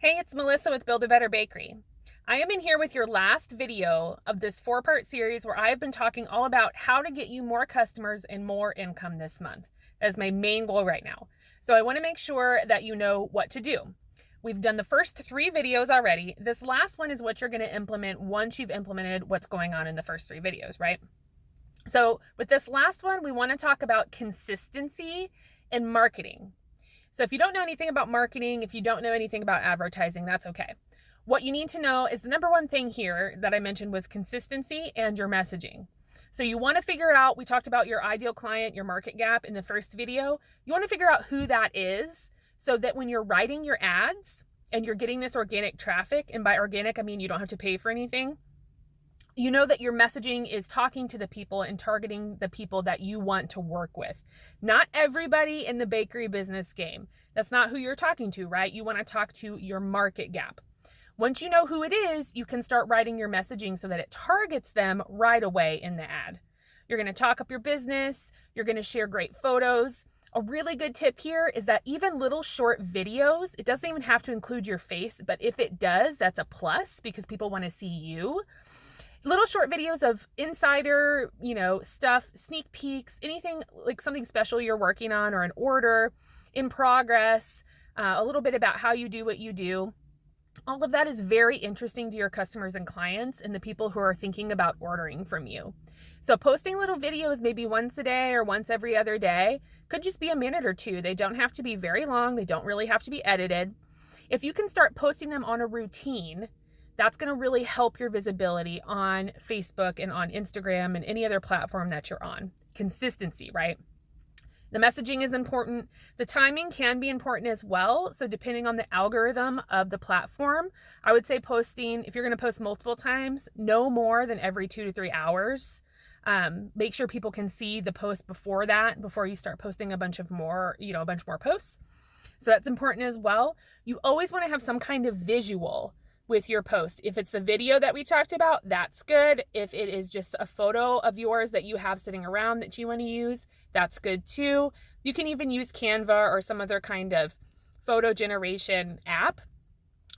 Hey, it's Melissa with Build a Better Bakery. I am in here with your last video of this 4-part series where I have been talking all about how to get you more customers and more income this month. That is my main goal right now. So I want to make sure that you know what to do. We've done the first 3 videos already. This last one is what you're going to implement once you've implemented what's going on in the first 3 videos, right? So with this last one, we want to talk about consistency and marketing. So if you don't know anything about marketing, if you don't know anything about advertising, that's okay. What you need to know is the number one thing here that I mentioned was consistency and your messaging. So you want to figure out, we talked about your ideal client, your market gap in the first video. You want to figure out who that is so that when you're writing your ads and you're getting this organic traffic, and by organic, I mean you don't have to pay for anything, you know that your messaging is talking to the people and targeting the people that you want to work with. Not everybody in the bakery business game. That's not who you're talking to, right? You want to talk to your market gap. Once you know who it is, you can start writing your messaging so that it targets them right away in the ad. You're going to talk up your business. You're going to share great photos. A really good tip here is that even little short videos, it doesn't even have to include your face, but if it does, that's a plus because people want to see you. Little short videos of insider, stuff, sneak peeks, anything like something special you're working on or an order in progress, a little bit about how you do what you do. All of that is very interesting to your customers and clients and the people who are thinking about ordering from you. So posting little videos maybe once a day or once every other day could just be a minute or 2. They don't have to be very long. They don't really have to be edited. If you can start posting them on a routine, that's going to really help your visibility on Facebook and on Instagram and any other platform that you're on. Consistency, right? The messaging is important. The timing can be important as well. So depending on the algorithm of the platform, I would say posting, if you're going to post multiple times, no more than every 2 to 3 hours. Make sure people can see the post before that, before you start posting a bunch more posts. So that's important as well. You always want to have some kind of visual with your post. If it's the video that we talked about, that's good. If it is just a photo of yours that you have sitting around that you want to use, that's good too. You can even use Canva or some other kind of photo generation app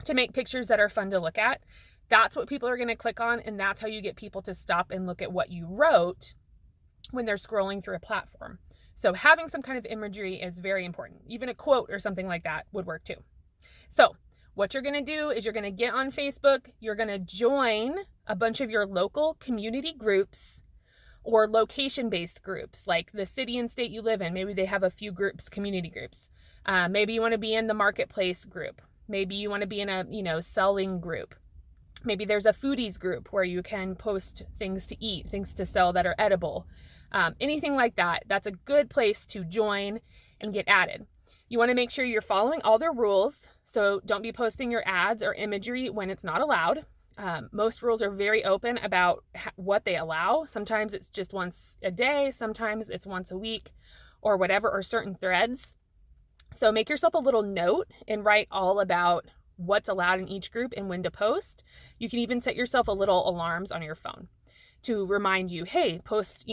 to make pictures that are fun to look at. That's what people are going to click on, and that's how you get people to stop and look at what you wrote when they're scrolling through a platform. So having some kind of imagery is very important. Even a quote or something like that would work too. So what you're going to do is you're going to get on Facebook, you're going to join a bunch of your local community groups or location-based groups, like the city and state you live in. Maybe they have a few groups, community groups. Maybe you want to be in the marketplace group. Maybe you want to be in a, selling group. Maybe there's a foodies group where you can post things to eat, things to sell that are edible. Anything like that. That's a good place to join and get added. You want to make sure you're following all their rules. So don't be posting your ads or imagery when it's not allowed. Most rules are very open about what they allow. Sometimes it's just once a day. Sometimes it's once a week or whatever, or certain threads. So make yourself a little note and write all about what's allowed in each group and when to post. You can even set yourself a little alarms on your phone to remind you, hey, post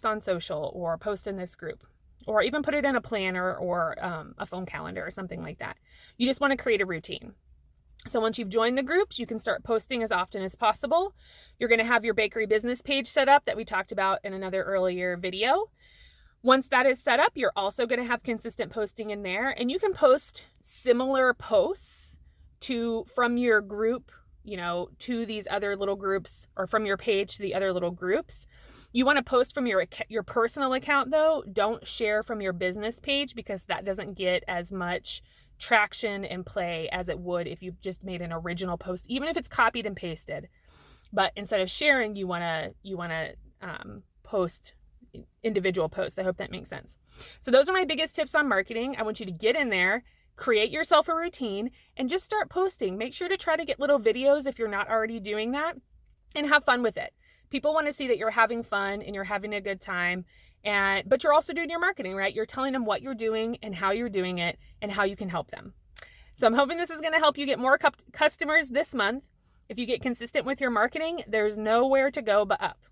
on social or post in this group. Or even put it in a planner or a phone calendar or something like that. You just want to create a routine. So once you've joined the groups, you can start posting as often as possible. You're going to have your bakery business page set up that we talked about in another earlier video. Once that is set up, you're also going to have consistent posting in there. And you can post similar posts from your group, to these other little groups, or from your page to the other little groups. You want to post from your personal account though. Don't share from your business page because that doesn't get as much traction and play as it would if you just made an original post, even if it's copied and pasted. But instead of sharing, you want to post individual posts. I hope that makes sense. So those are my biggest tips on marketing. I want you to get in there, create yourself a routine, and just start posting. Make sure to try to get little videos if you're not already doing that, and have fun with it. People want to see that you're having fun and you're having a good time, but you're also doing your marketing, right? You're telling them what you're doing and how you're doing it and how you can help them. So I'm hoping this is going to help you get more customers this month. If you get consistent with your marketing, there's nowhere to go but up.